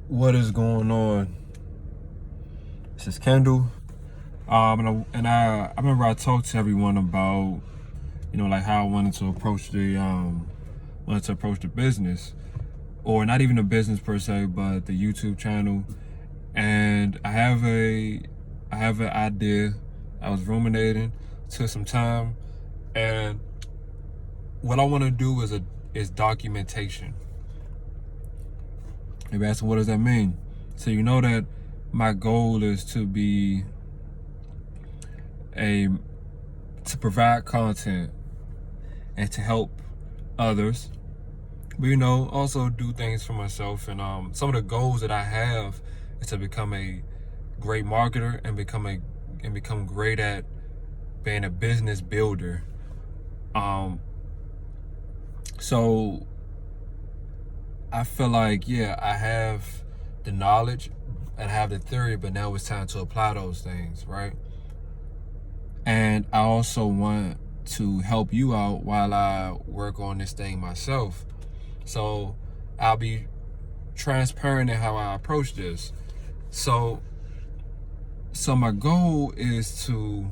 What is going on? This is Kendall. I remember I talked to everyone about, like how I wanted to approach the business, or not even the business per se, but the YouTube channel. And I have an idea. I was ruminating, took some time, and what I want to do is documentation. Maybe asking, what does that mean? So you know that my goal is to be to provide content and to help others, but also do things for myself. And some of the goals that I have is to become a great marketer and become great at being a business builder. So I feel like, yeah, I have the knowledge and I have the theory, but now it's time to apply those things, right? And I also want to help you out while I work on this thing myself. So I'll be transparent in how I approach this. So my goal is to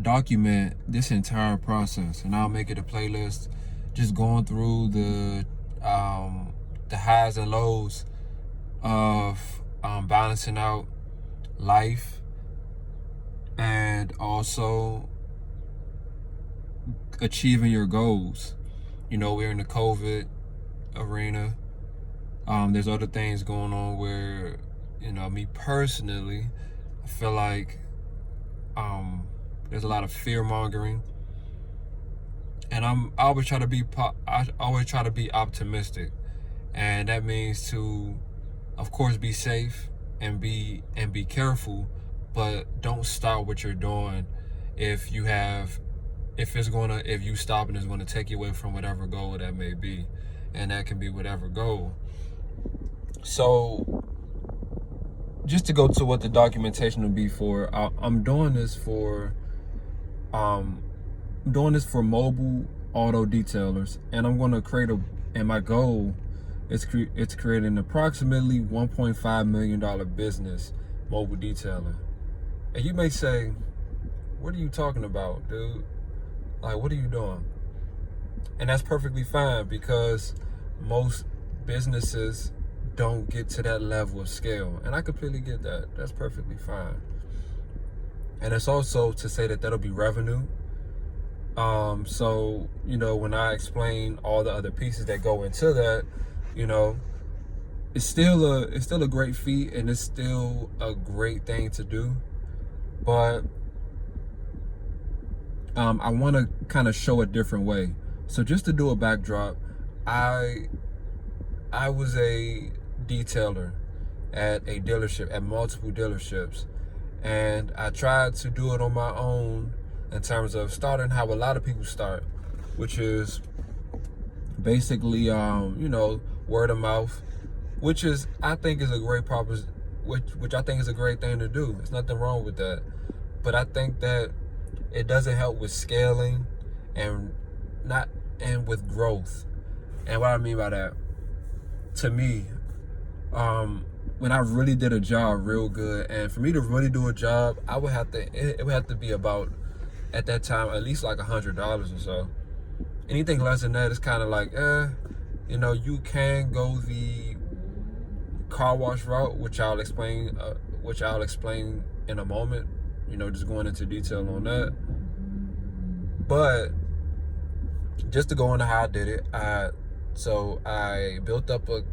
document this entire process, and I'll make it a playlist, just going through the highs and lows of balancing out life and also achieving your goals. We're in the COVID arena. There's other things going on where, me personally, I feel like there's a lot of fear mongering, and I always try to be optimistic, and that means to, of course, be safe and be careful, but don't stop what you're doing if you stop and it's going to take you away from whatever goal that may be, and that can be whatever goal. So just to go to what the documentation will be for, I'm doing this for mobile auto detailers, and I'm going to and my goal is creating approximately $1.5 million business, mobile detailing. And you may say, what are you talking about, dude? Like, what are you doing? And that's perfectly fine, because most businesses don't get to that level of scale, and I completely get that. That's perfectly fine. And it's also to say that that'll be revenue. So when I explain all the other pieces that go into that, it's still a great feat, and it's still a great thing to do. But I want to kind of show a different way. So just to do a backdrop, I was a detailer at a dealership, at multiple dealerships, and I tried to do it on my own in terms of starting how a lot of people start, which is basically word of mouth, which I think is a great proposition, which I think is a great thing to do. There's nothing wrong with that, but I think that it doesn't help with scaling and with growth. And what I mean by that, to me, when I really did a job real good, and for me to really do a job, it would have to be about, at that time, at least like $100 or so. Anything less than that is kind of like, you can go the car wash route, which I'll explain in a moment. Just going into detail on that. But just to go into how I did it, I built up a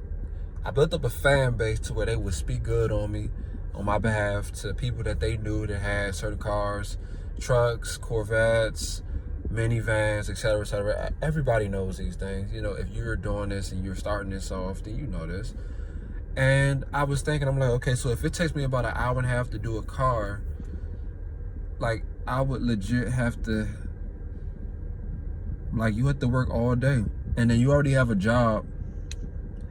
fan base to where they would speak good on me, on my behalf, to people that they knew that had certain cars, trucks, Corvettes, minivans, etc., etc. Everybody knows these things. If you're doing this and you're starting this off, then you know this. And I was thinking, I'm like, okay, so if it takes me about an hour and a half to do a car, like, I would legit have to, like, you have to work all day, and then you already have a job.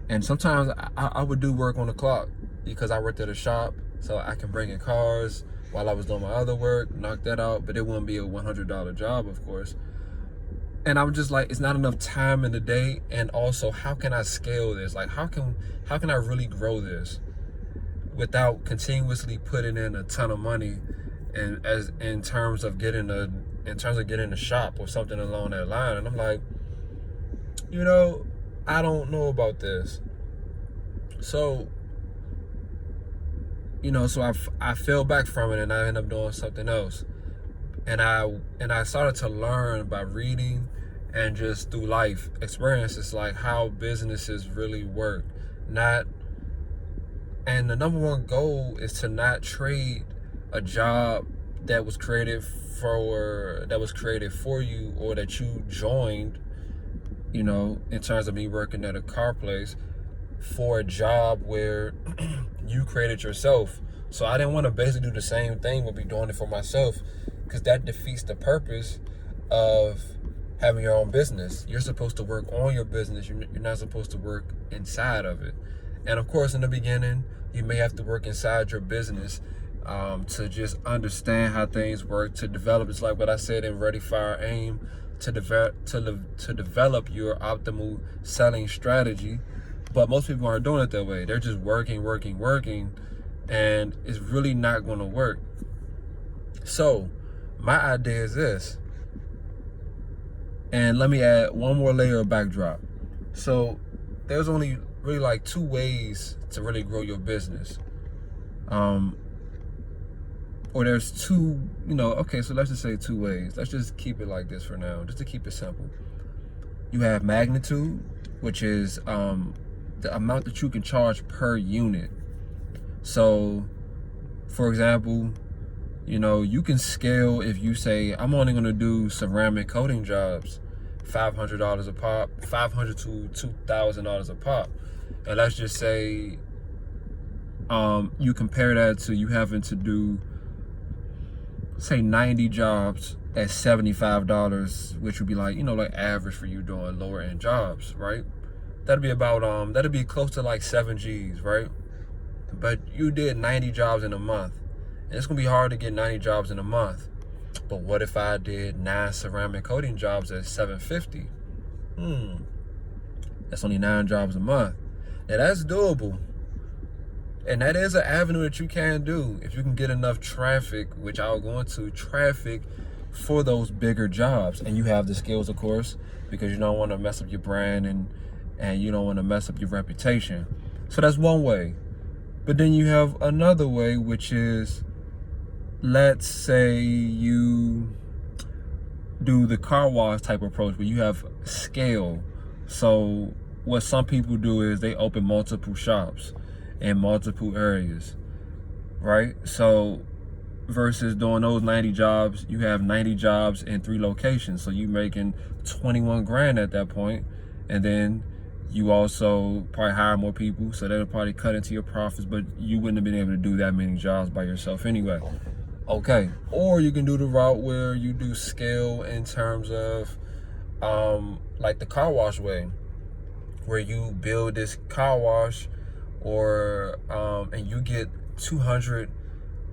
And sometimes I would do work on the clock, because I worked at a shop, so I can bring in cars while I was doing my other work, knock that out, but it wouldn't be a $100 job, of course. And I'm just like, it's not enough time in the day. And also, how can I scale this? Like, how can I really grow this without continuously putting in a ton of money, and in terms of getting a shop or something along that line? And I'm like, I don't know about this. So, so I fell back from it, and I ended up doing something else. And I started to learn by reading and just through life experiences, like how businesses really work. And the number one goal is to not trade a job that was created for you, or that you joined, in terms of me working at a car place, for a job where you created yourself. So I didn't want to basically do the same thing but be doing it for myself, because that defeats the purpose of having your own business. You're supposed to work on your business. You're not supposed to work inside of it. And of course, in the beginning, you may have to work inside your business to just understand how things work, to develop. It's like what I said in Ready, Fire, Aim, to develop your optimal selling strategy. But most people aren't doing it that way. They're just working, and it's really not going to work. So my idea is this, and let me add one more layer of backdrop. So there's only really like two ways to really grow your business. Or there's two, okay, so let's just say two ways. Let's just keep it like this for now, just to keep it simple. You have magnitude, which is the amount that you can charge per unit. So, for example, you can scale if you say, I'm only going to do ceramic coating jobs, $500 a pop, $500 to $2,000 a pop. And let's just say you compare that to you having to do, say, 90 jobs at $75, which would be like, like average for you doing lower end jobs, right? That'd be close to like 7 G's, right? But you did 90 jobs in a month. And it's gonna be hard to get 90 jobs in a month. But what if I did 9 ceramic coating jobs at $750? That's only 9 jobs a month. Now that's doable. And that is an avenue that you can do if you can get enough traffic, which I'll go into, traffic for those bigger jobs. And you have the skills, of course, because you don't want to mess up your brand and you don't want to mess up your reputation. So that's one way. But then you have another way, which is, let's say you do the car wash type approach where you have scale. So what some people do is they open multiple shops in multiple areas, right? So versus doing those 90 jobs, you have 90 jobs in 3 locations. So you making 21 grand at that point. And then you also probably hire more people, so they'll probably cut into your profits, but you wouldn't have been able to do that many jobs by yourself anyway. Okay, or you can do the route where you do scale in terms of like the car wash way, where you build this car wash, or and you get 200,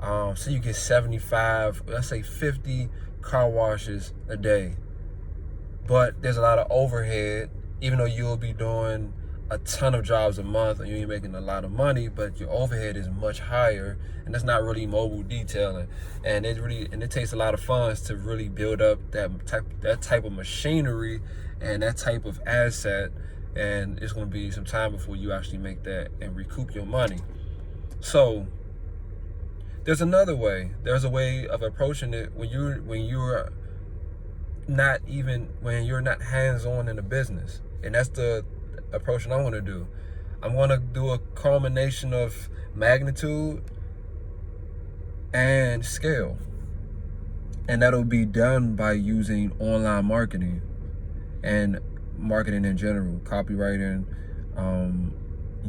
so you get 75, let's say 50 car washes a day. But there's a lot of overhead, even though you'll be doing a ton of jobs a month and you're making a lot of money, but your overhead is much higher, and that's not really mobile detailing. And it takes a lot of funds to really build up that type of machinery and that type of asset. And it's going to be some time before you actually make that and recoup your money. So there's another way. There's a way of approaching it when you're not hands-on in the business. And that's the approach that I want to do. I'm going to do a culmination of magnitude and scale. And that'll be done by using online marketing and marketing in general, copywriting,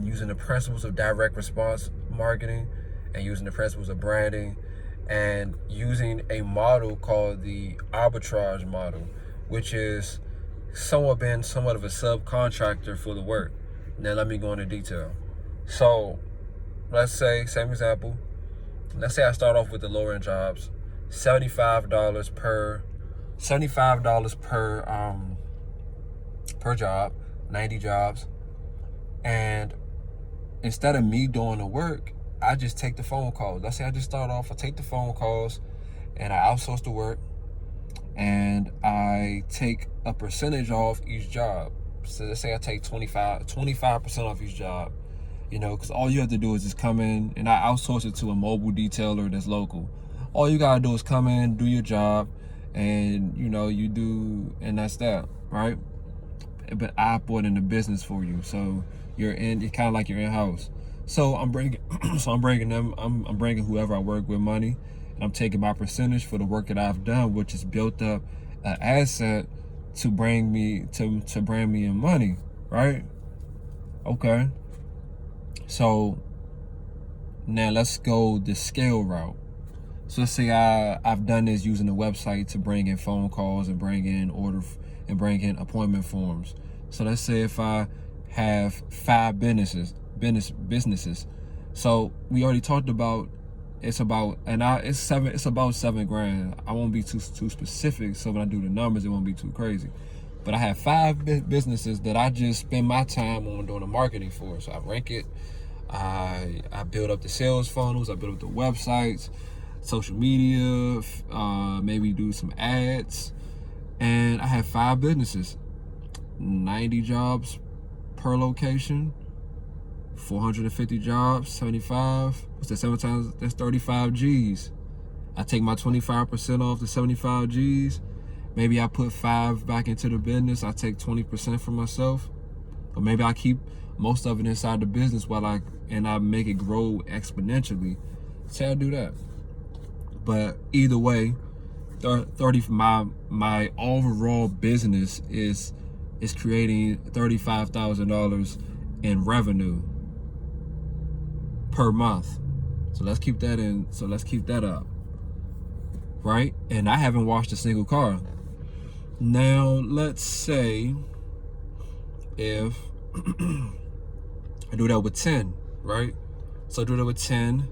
using the principles of direct response marketing, and using the principles of branding, and using a model called the arbitrage model, which is somewhat of a subcontractor for the work. Now let me go into detail. So let's say, same example, let's say I start off with the lower end jobs, $75 per per job, 90 jobs. And instead of me doing the work, I just take the phone calls. Let's say I just start off, I take the phone calls and I outsource the work, and I take a percentage off each job. So let's say I take 25% off each job, because all you have to do is just come in, and I outsource it to a mobile detailer that's local. All you gotta do is come in, do your job, and you do, and that's that, right? But I brought in the business for you, so it's kind of like you're in-house. So I'm bringing whoever I work with money, and I'm taking my percentage for the work that I've done, which has built up an asset to bring me in money, right? Okay. So now let's go the scale route. So let's say I've done this using the website to bring in phone calls and bring in appointment forms. So let's say if I have 5 businesses. So we already talked about it's about $7,000. I won't be too specific, so when I do the numbers, it won't be too crazy. But I have 5 businesses that I just spend my time on doing the marketing for. So I rank it, I build up the sales funnels, I build up the websites, social media, maybe do some ads, and I have 5 businesses, 90 jobs per location, 450 jobs, 75. What's that? 7 times? That's 35 G's. I take my 25% off the 75 G's. Maybe I put 5 back into the business. I take 20% for myself, or maybe I keep most of it inside the business I make it grow exponentially. Say I do that. But either way, my overall business is creating $35,000 in revenue per month. So let's keep that up, right? And I haven't washed a single car. Now let's say if I do that with 10, right? So I do that with 10,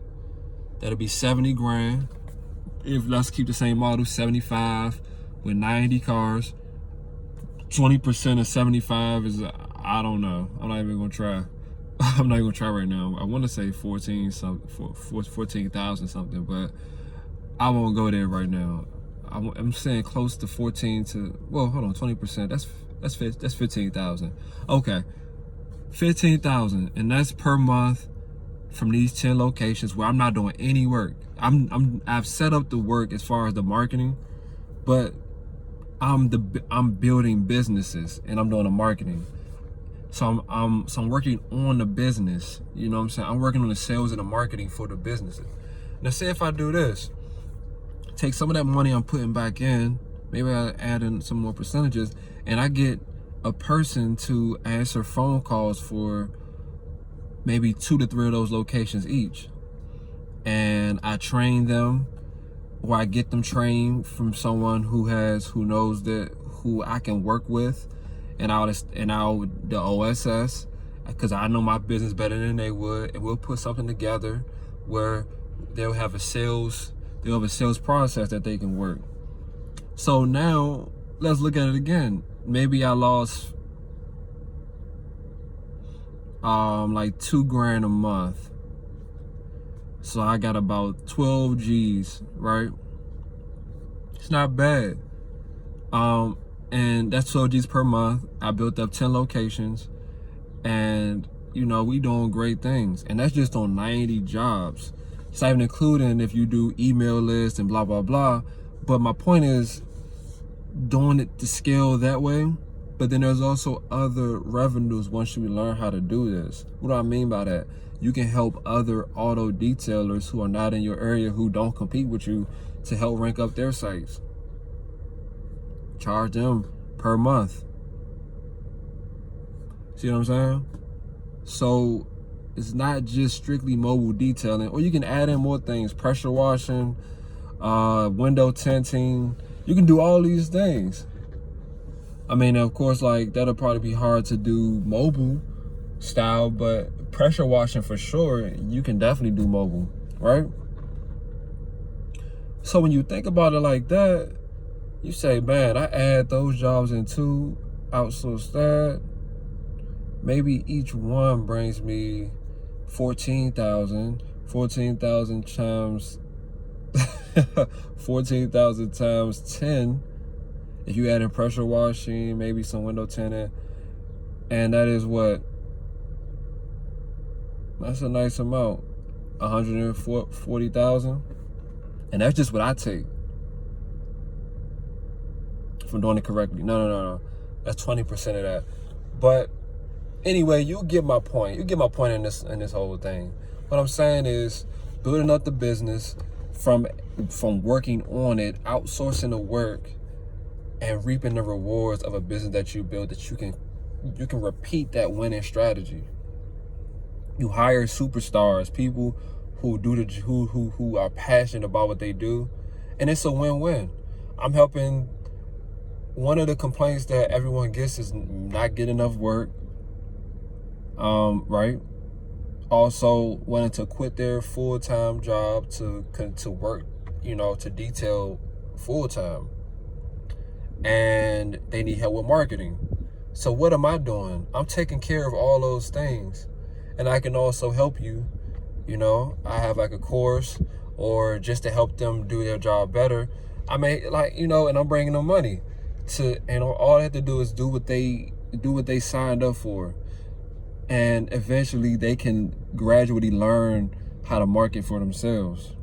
that'll be $70,000. If let's keep the same model, 75 with 90 cars, 20% of 75 is, I don't know. I'm not even gonna try. I'm not even gonna try right now. I want to say 14,000 something, but I won't go there right now. I'm saying close to 14 to, well, hold on, 20%. That's 15,000. Okay, 15,000, and that's per month from these 10 locations where I'm not doing any work. I've set up the work as far as the marketing, but I'm building businesses and I'm doing the marketing. So I'm working on the business. You know what I'm saying? I'm working on the sales and the marketing for the businesses. Now say if I do this, take some of that money I'm putting back in, maybe I add in some more percentages, and I get a person to answer phone calls for maybe 2 to 3 of those locations each. And I train them, or I get them trained from someone who knows who I can work with, and I'll the OSS, because I know my business better than they would, and we'll put something together where they'll have a sales process that they can work. So now let's look at it again. Maybe I lost like $2,000 a month. So I got about 12 G's, right? It's not bad. And that's 12 G's per month. I built up 10 locations, and we doing great things. And that's just on 90 jobs. It's not even including if you do email lists and blah, blah, blah. But my point is doing it to scale that way. But then there's also other revenues once you learn how to do this. What do I mean by that? You can help other auto detailers who are not in your area, who don't compete with you, to help rank up their sites. Charge them per month. See what I'm saying? So it's not just strictly mobile detailing, or you can add in more things: pressure washing, window tinting. You can do all these things. I mean, of course, like that'll probably be hard to do mobile style, but pressure washing for sure, you can definitely do mobile, right? So when you think about it like that, you say, man, I add those jobs in too, outsource that. Maybe each one brings me 14,000. 14,000 times 14,000 times 10. If you add in pressure washing, maybe some window tinting, and that is what? That's a nice amount. 140,000. And that's just what I take from doing it correctly. No. That's 20% of that. But anyway, you get my point. You get my point in this whole thing. What I'm saying is building up the business from working on it, outsourcing the work, and reaping the rewards of a business that you build, that you can repeat that winning strategy. You hire superstars, people who who are passionate about what they do, and it's a win-win. I'm helping. One of the complaints that everyone gets is not getting enough work. Right? Also wanting to quit their full-time job to work, to detail full-time. And they need help with marketing. So what am I doing? I'm taking care of all those things. And I can also help you. I have like a course, or just to help them do their job better. I may and I'm bringing them money all they have to do is do what they signed up for. And eventually they can gradually learn how to market for themselves.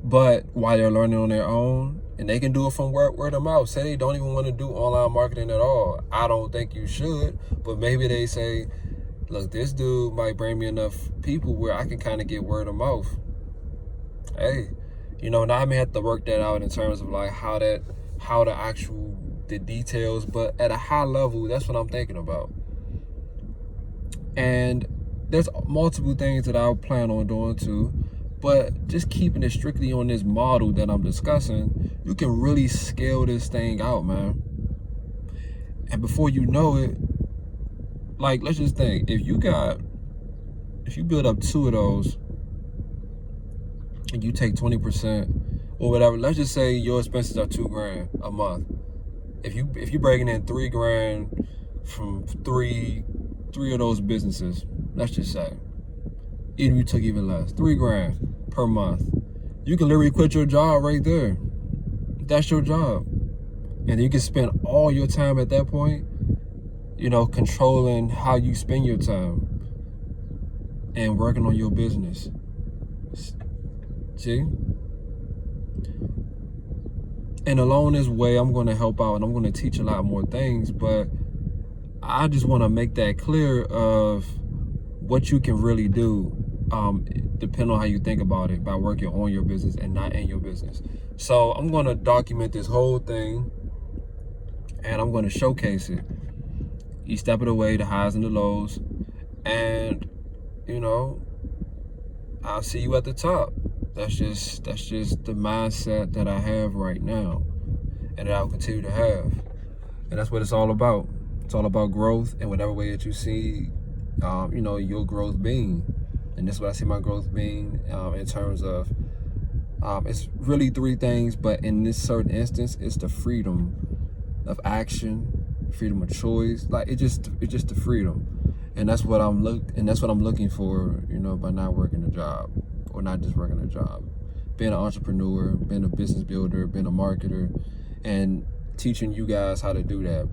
But while they're learning on their own, and they can do it from word of mouth. Say they don't even want to do online marketing at all. I don't think you should, but maybe they say, look, this dude might bring me enough people where I can kind of get word of mouth. Hey, now I may have to work that out in terms of like how the details, but at a high level, that's what I'm thinking about. And there's multiple things that I plan on doing too, but just keeping it strictly on this model that I'm discussing, you can really scale this thing out, man. And before you know it, like, let's just think, if you build up 2 of those and you take 20% or whatever, let's just say your expenses are $2,000 a month. If you breaking in $3,000 from three of those businesses, let's just say, even if you took even less, $3,000 per month, you can literally quit your job right there. That's your job, and you can spend all your time at that point, controlling how you spend your time and working on your business. See? And along this way, I'm going to help out and I'm going to teach a lot more things, but I just want to make that clear of what you can really do, depending on how you think about it, by working on your business and not in your business. So I'm going to document this whole thing, and I'm going to showcase it each step of the way, the highs and the lows, and I'll see you at the top. That's just the mindset that I have right now, and that I'll continue to have. And that's what it's all about. It's all about growth in whatever way that you see, your growth being. And this is what I see my growth being, in terms of, it's really 3 things, but in this certain instance, it's the freedom of action, freedom of choice. Like it's just the freedom, and that's what I'm looking for, by not working a job. Or not just working a job, being an entrepreneur, being a business builder, being a marketer, and teaching you guys how to do that.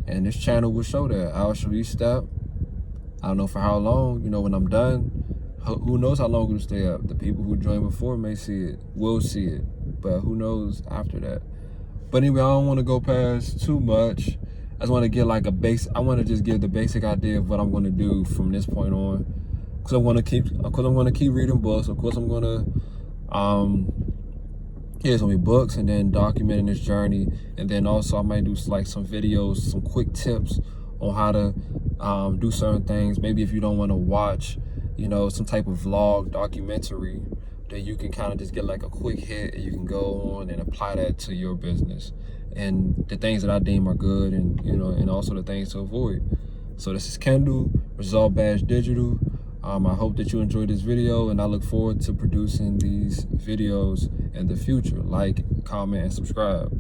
And this channel will show that. I'll show you step. I don't know for how long, when I'm done, who knows how long it'll stay up. The people who joined before will see it, but who knows after that. But anyway, I don't want to go past too much. I just want to get like I want to just give the basic idea of what I'm going to do from this point on. Because I'm going to keep reading books. Of course, I'm going to, here's going to be books, and then documenting this journey. And then also I might do like some videos, some quick tips on how to do certain things. Maybe if you don't want to watch, some type of vlog, documentary, that you can kind of just get like a quick hit, and you can go on and apply that to your business. And the things that I deem are good, and and also the things to avoid. So this is Kendall, Result Badge Digital. I hope that you enjoyed this video, and I look forward to producing these videos in the future. Like, comment, and subscribe.